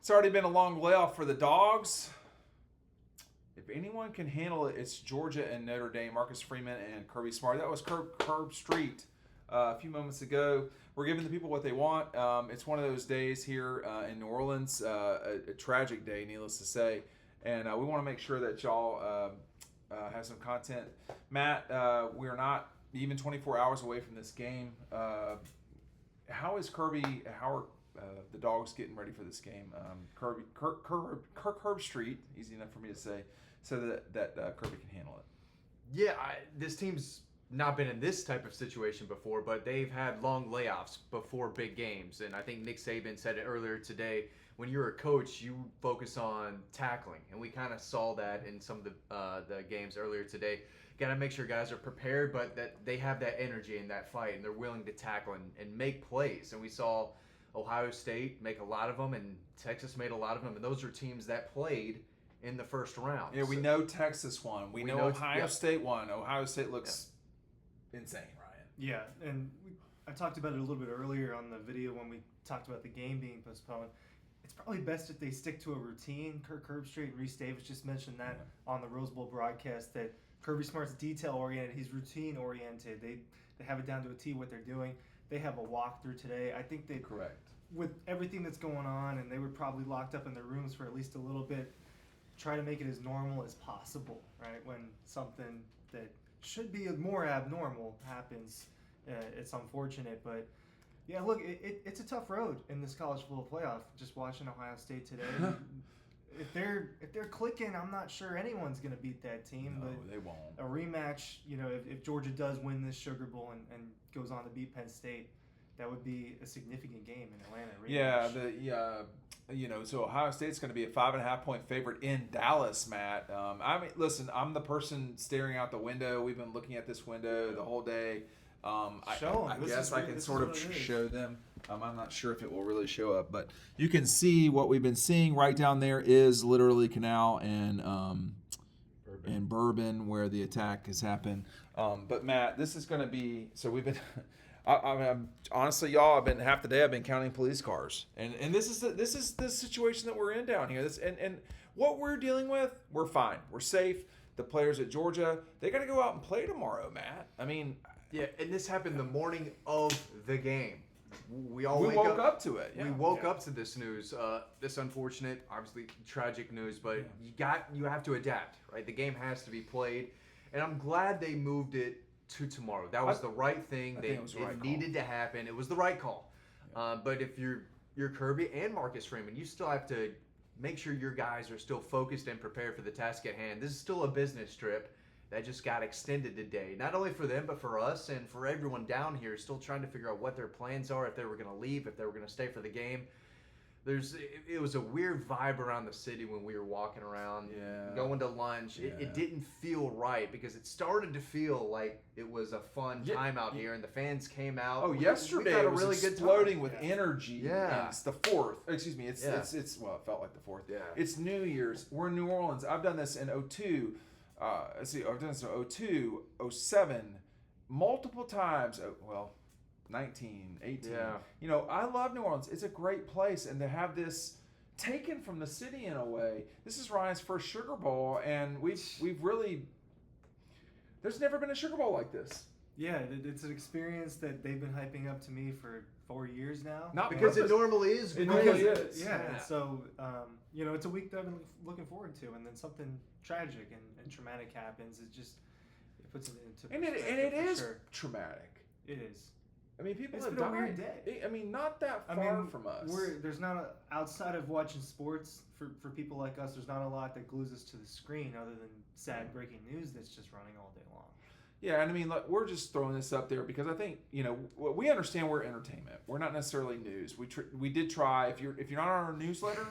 It's already been a long layoff for the Dogs. If anyone can handle it, it's Georgia and Notre Dame. Marcus Freeman and Kirby Smart. That was Herbstreit a few moments ago. We're giving the people what they want. It's one of those days here in New Orleans, a tragic day, needless to say. And we want to make sure that y'all have some content. Matt, we are not even 24 hours away from this game. How is Kirby? How are the Dogs getting ready for this game? Kirk Herbstreit, easy enough for me to say, so that Kirby can handle it. Yeah, this team's not been in this type of situation before, but they've had long layoffs before big games. And I think Nick Saban said it earlier today. When you're a coach, you focus on tackling, and we kind of saw that in some of the games earlier today. Got to make sure guys are prepared, but that they have that energy in that fight, and they're willing to tackle and make plays. And we saw Ohio State make a lot of them, and Texas made a lot of them, and those are teams that played in the first round. Yeah, we know Texas won. We know Ohio State won. Ohio State looks insane, Ryan. Yeah, and I talked about it a little bit earlier on the video when we talked about the game being postponed. It's probably best if they stick to a routine. Kirk Herbstreit and Reese Davis just mentioned that on the Rose Bowl broadcast, that Kirby Smart's detail-oriented. He's routine-oriented. They have it down to a T what they're doing. They have a walkthrough today. I think they correct with everything that's going on, and they were probably locked up in their rooms for at least a little bit. Try to make it as normal as possible, right? When something that should be more abnormal happens, it's unfortunate, but. Yeah, look, it's a tough road in this college football playoff. Just watching Ohio State today, if they're clicking, I'm not sure anyone's going to beat that team. No, but they won't. A rematch, if Georgia does win this Sugar Bowl and goes on to beat Penn State, that would be a significant game in Atlanta. Yeah, so Ohio State's going to be a 5.5 point favorite in Dallas, Matt. Listen, I'm the person staring out the window. We've been looking at this window the whole day. I guess I can sort of show them. I'm not sure if it will really show up, but you can see what we've been seeing right down there is literally Canal and Bourbon where the attack has happened. But Matt, this is going to be so we've been. I'm honestly, y'all, I've been half the day. I've been counting police cars, and this is the situation that we're in down here. And what we're dealing with, we're fine. We're safe. The players at Georgia, they got to go out and play tomorrow, Matt. I mean. Yeah, and this happened the morning of the game. We woke up to it. Yeah. We woke up to this news. This unfortunate, obviously tragic news, but you have to adapt, right? The game has to be played, and I'm glad they moved it to tomorrow. That was the right thing. It needed to happen. It was the right call. Yeah. But if you're Kirby and Marcus Freeman, you still have to make sure your guys are still focused and prepared for the task at hand. This is still a business trip that just got extended today. Not only for them, but for us and for everyone down here still trying to figure out what their plans are, if they were going to leave, if they were going to stay for the game. It was a weird vibe around the city when we were walking around, going to lunch. Yeah. It didn't feel right because it started to feel like it was a fun time out here, and the fans came out. Oh, yesterday it was really exploding with energy. Yeah, and it's the 4th. Excuse me. It's it felt like the 4th. Yeah, it's New Year's. We're in New Orleans. I've done this in 2002. I've done this in 2002, 2007, multiple times. 19, 18. Yeah. I love New Orleans. It's a great place, and to have this taken from the city in a way. This is Ryan's first Sugar Bowl, and we've really. There's never been a Sugar Bowl like this. Yeah, it's an experience that they've been hyping up to me for 4 years now. Not because it normally is. It normally is. Yeah. So, it's a week that I've been looking forward to, and then something tragic and traumatic happens. It puts it into perspective. And it is traumatic. It is. I mean, people it's have been died. A weird day. Not that far from us. There's not outside of watching sports for people like us. There's not a lot that glues us to the screen other than sad breaking news that's just running all day long. Yeah, and I mean, look, we're just throwing this up there because I think we understand we're entertainment. We're not necessarily news. We did try. If you're not on our newsletter,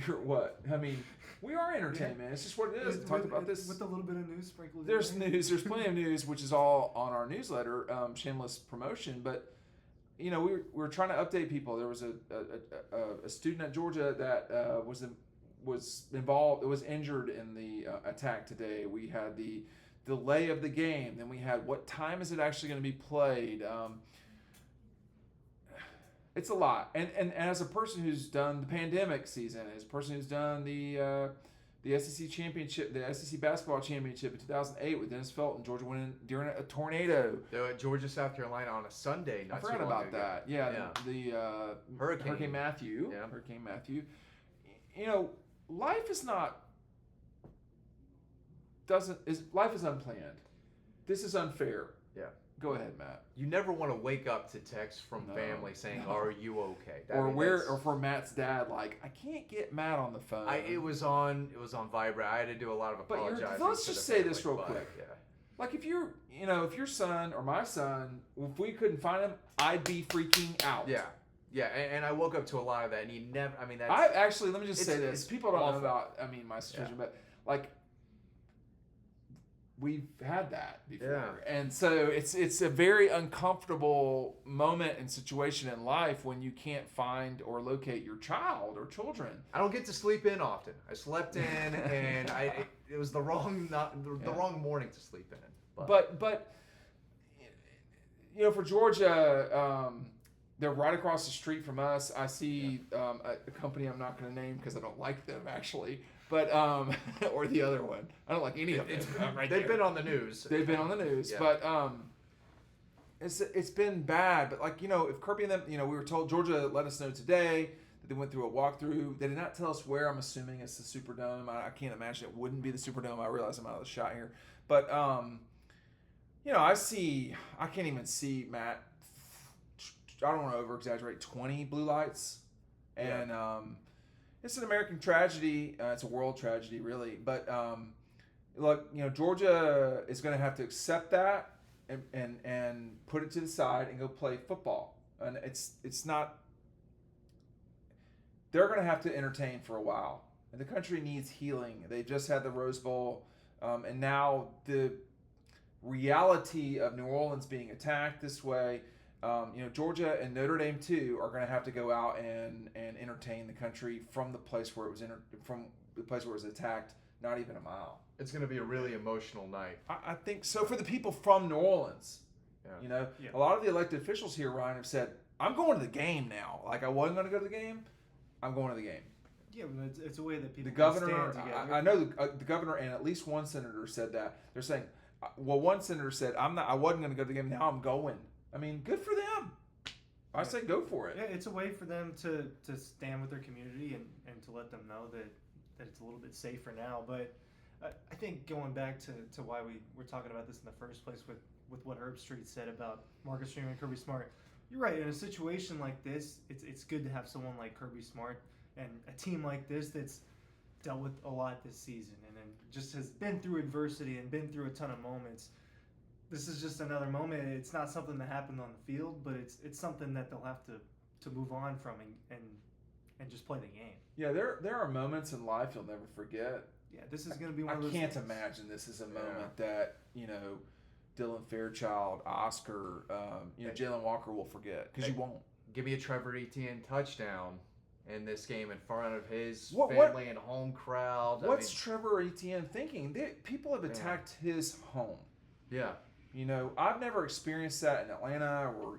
you're what? I mean, we are entertainment. It's just what it is. We talked about this with a little bit of news sprinkled. There's news. There's plenty of news, which is all on our newsletter. Shameless promotion, but we're trying to update people. There was a student at Georgia that was involved. Was injured in the attack today. We had the delay of the game. Then we had what time is it actually going to be played? It's a lot. And as a person who's done the pandemic season, as a person who's done the SEC championship, the SEC basketball championship in 2008 with Dennis Felton, Georgia winning during a tornado. Georgia, South Carolina on a Sunday. I forgot about that. Yeah. The Hurricane Matthew. Yeah. Hurricane Matthew. Life is life is unplanned. This is unfair. Yeah. Go ahead, Matt. You never want to wake up to text from family saying, "Are you okay?" Or for Matt's dad, like, I can't get Matt on the phone. It was on Viber. I had to do a lot of apologizing. But let's just say this real quick. Yeah. Like if your son or my son, if we couldn't find him, I'd be freaking out. Yeah. Yeah, and I woke up to a lot of that, and he never. I mean, that's. I actually, let me just say this: people don't awful. know about, my situation, but like, we've had that before, and so it's a very uncomfortable moment and situation in life when you can't find or locate your child or children. I don't get to sleep in often. I slept in, and it was the wrong wrong morning to sleep in. But for Georgia. They're right across the street from us. I see a company I'm not going to name because I don't like them actually, but or the other one. I don't like any of them. They've been on the news. They've been on the news, Yeah. but it's been bad. But if Kirby and them, we were told Georgia let us know today that they went through a walkthrough. They did not tell us where. I'm assuming it's the Superdome. I can't imagine it wouldn't be the Superdome. I realize I'm out of the shot here, but I can't even see Matt. I don't want to over-exaggerate, 20 blue lights. And it's an American tragedy. It's a world tragedy, really. But, Georgia is going to have to accept that and put it to the side and go play football. And it's not – they're going to have to entertain for a while. And the country needs healing. They just had the Rose Bowl. And now the reality of New Orleans being attacked this way – Georgia and Notre Dame too are going to have to go out and entertain the country from the place where it was attacked, not even a mile. It's going to be a really emotional night. I think so for the people from New Orleans. Yeah. A lot of the elected officials here, Ryan, have said, "I'm going to the game now. Like I wasn't going to go to the game, I'm going to the game." Yeah, but it's a way that people. The governor, stand together. I know the governor and at least one senator said that. They're saying, well, one senator said, I wasn't going to go to the game. Now I'm going. I mean, good for them. I say go for it. Yeah, it's a way for them to stand with their community and to let them know that it's a little bit safer now. But I think going back to why we were talking about this in the first place with what Herbstreit said about Marcus Freeman and Kirby Smart, you're right. In a situation like this, it's good to have someone like Kirby Smart and a team like this that's dealt with a lot this season and then just has been through adversity and been through a ton of moments. This is just another moment. It's not something that happened on the field, but it's something that they'll have to move on from and just play the game. Yeah, there are moments in life you'll never forget. Yeah, this is going to be one of those. I can't things. imagine this is a moment that Dylan Fairchild, Oscar, Jalen Walker will forget because you won't. Give me a Trevor Etienne touchdown in this game in front of his What- family and home crowd. What's Trevor Etienne thinking? People have attacked his home. Yeah. I've never experienced that in Atlanta or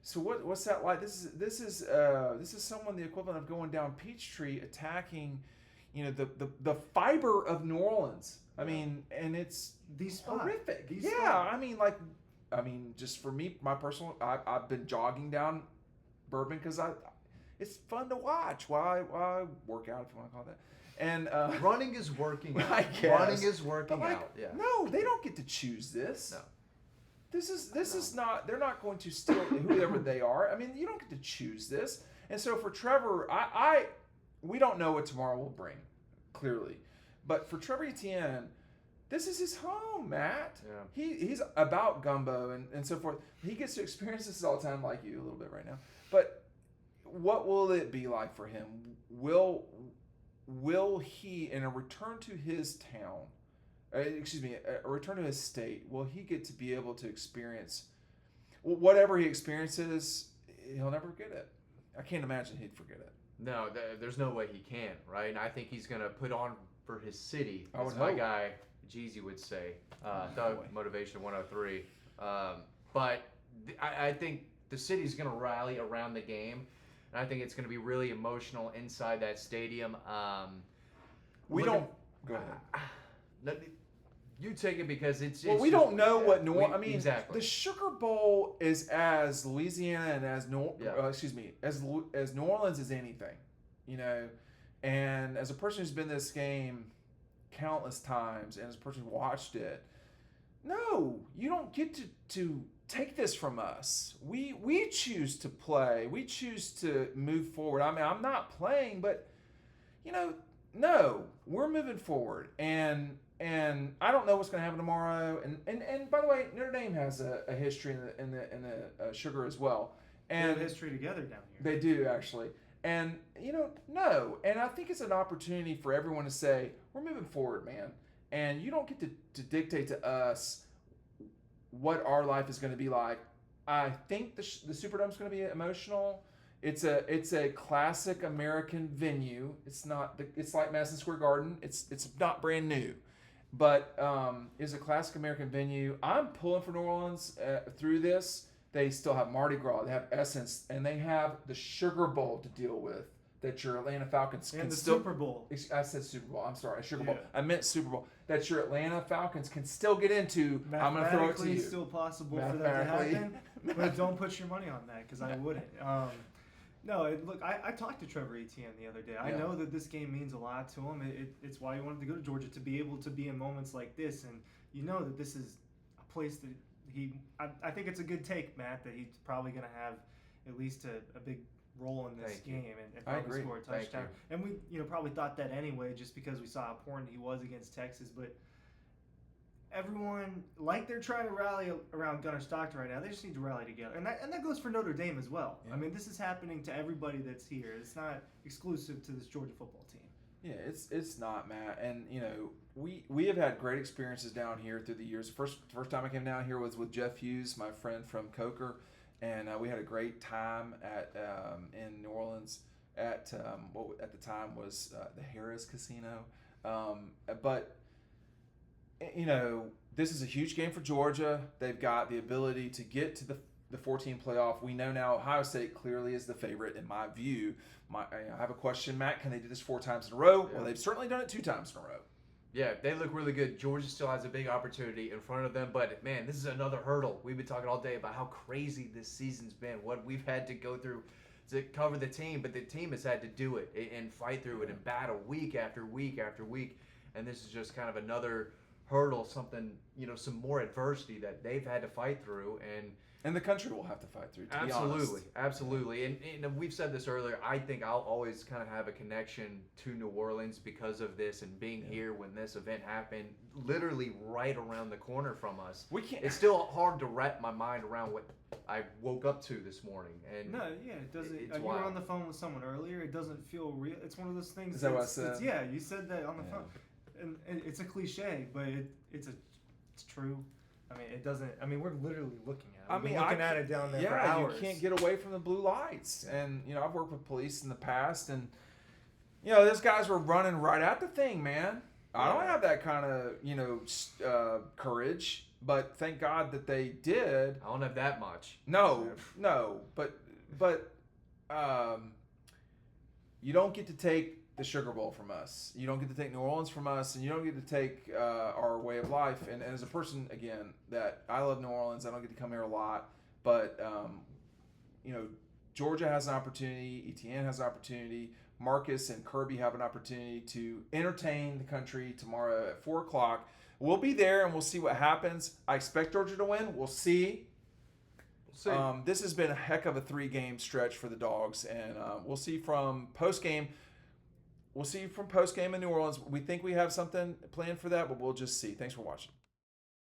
So what's that like? This is someone the equivalent of going down Peachtree attacking, the fiber of New Orleans. I mean, and it's horrific. Just for me, my personal, I've been jogging down Bourbon because it's fun to watch. Why work out if you want to call it that. And running is working out. I guess. Running is working out. Yeah. No, they don't get to choose this. No. This is not. They're not going to steal whoever they are. I mean, you don't get to choose this. And so for Trevor, we don't know what tomorrow will bring, clearly, but for Trevor Etienne, this is his home, Matt. Yeah. He's about gumbo and so forth. He gets to experience this all the time, like you a little bit right now. But what will it be like for him? Will he, in a return to his town, a return to his state, will he get to be able to experience whatever he experiences? He'll never forget it. I can't imagine he'd forget it. No, there's no way he can, right? And I think he's going to put on for his city, I as would my hope. guy Jeezy would say. Dawg, Motivation 103. But I think the city's going to rally around the game, and I think it's going to be really emotional inside that stadium. We looking- don't go ahead. You take it because it's. Well, it's we just- don't know what New. we- I mean, exactly. the Sugar Bowl is as Louisiana and as as New Orleans as anything, you know. And as a person who's been to this game countless times, and as a person who watched it, no, you don't get to take this from us. We choose to play. We choose to move forward. I mean, I'm not playing, but you know, no, we're moving forward, and I don't know what's going to happen tomorrow. And by the way, Notre Dame has a history in the Sugar as well. They And have history together down here. they do actually. And you know, no. And I think it's an opportunity for everyone to say, we're moving forward, man. And you don't get to dictate to us what our life is going to be like. I think the Superdome is going to be emotional. It's a classic American venue. It's like Madison Square Garden. It's not brand new, but it's a classic American venue. I'm pulling for New Orleans through this. They still have Mardi Gras. They have Essence, and they have the Sugar Bowl to deal with. That your Atlanta Falcons And can the still. Super Bowl. I said Super Bowl. I'm sorry, Sugar Bowl. Yeah. I meant Super Bowl. That your Atlanta Falcons can still get into. I'm going to throw it to you. Still possible for that to happen, but don't put your money on that because I wouldn't. Look, I talked to Trevor Etienne the other day. I know that this game means a lot to him. It's why he wanted to go to Georgia, to be able to be in moments like this, and you know that this is a place that I think it's a good take, Matt, that he's probably going to have at least a big role in this game and probably score a touchdown. And we probably thought that anyway, just because we saw how important he was against Texas. But everyone, like they're trying to rally around Gunnar Stockton right now, they just need to rally together. And that goes for Notre Dame as well. Yeah. I mean, this is happening to everybody that's here. It's not exclusive to this Georgia football team. Yeah, it's not, Matt. And you know, we have had great experiences down here through the years. The first time I came down here was with Jeff Hughes, my friend from Coker, and we had a great time at in New Orleans at what at the time was the Harrah's Casino. But you know, this is a huge game for Georgia. They've got the ability to get to the 14 playoff. We know now Ohio State clearly is the favorite in my view. I have a question, Matt. Can they do this 4 times in a row? Yeah. Well, they've certainly done it 2 times in a row. Yeah, they look really good. Georgia still has a big opportunity in front of them, but man, this is another hurdle. We've been talking all day about how crazy this season's been, what we've had to go through to cover the team, but the team has had to do it and fight through it and battle week after week after week, and this is just kind of another hurdle, something, some more adversity that they've had to fight through, and the country will have to fight through, to be honest. Absolutely. And we've said this earlier, I think I'll always kind of have a connection to New Orleans because of this and being here when this event happened, literally right around the corner from us. It's still hard to wrap my mind around what I woke up to this morning. And it doesn't. You were on the phone with someone earlier. It doesn't feel real. It's one of those things. Is that what I said? Yeah, you said that on the phone. And it's a cliche, but it's true. I mean, it doesn't. I mean, we're literally looking at it. Looking at it down there for hours. You can't get away from the blue lights. And I've worked with police in the past, and those guys were running right at the thing, man. I don't have that kind of courage, but thank God that they did. I don't have that much. No, but you don't get to take the Sugar Bowl from us. You don't get to take New Orleans from us, and you don't get to take our way of life. And as a person, again, that I love New Orleans, I don't get to come here a lot, but Georgia has an opportunity. Etienne has an opportunity. Marcus and Kirby have an opportunity to entertain the country tomorrow at 4:00. We'll be there, and we'll see what happens. I expect Georgia to win. We'll see. This has been a heck of a 3-game stretch for the Dogs, and we'll see from post-game. We'll see from post-game in New Orleans. We think we have something planned for that, but we'll just see. Thanks for watching.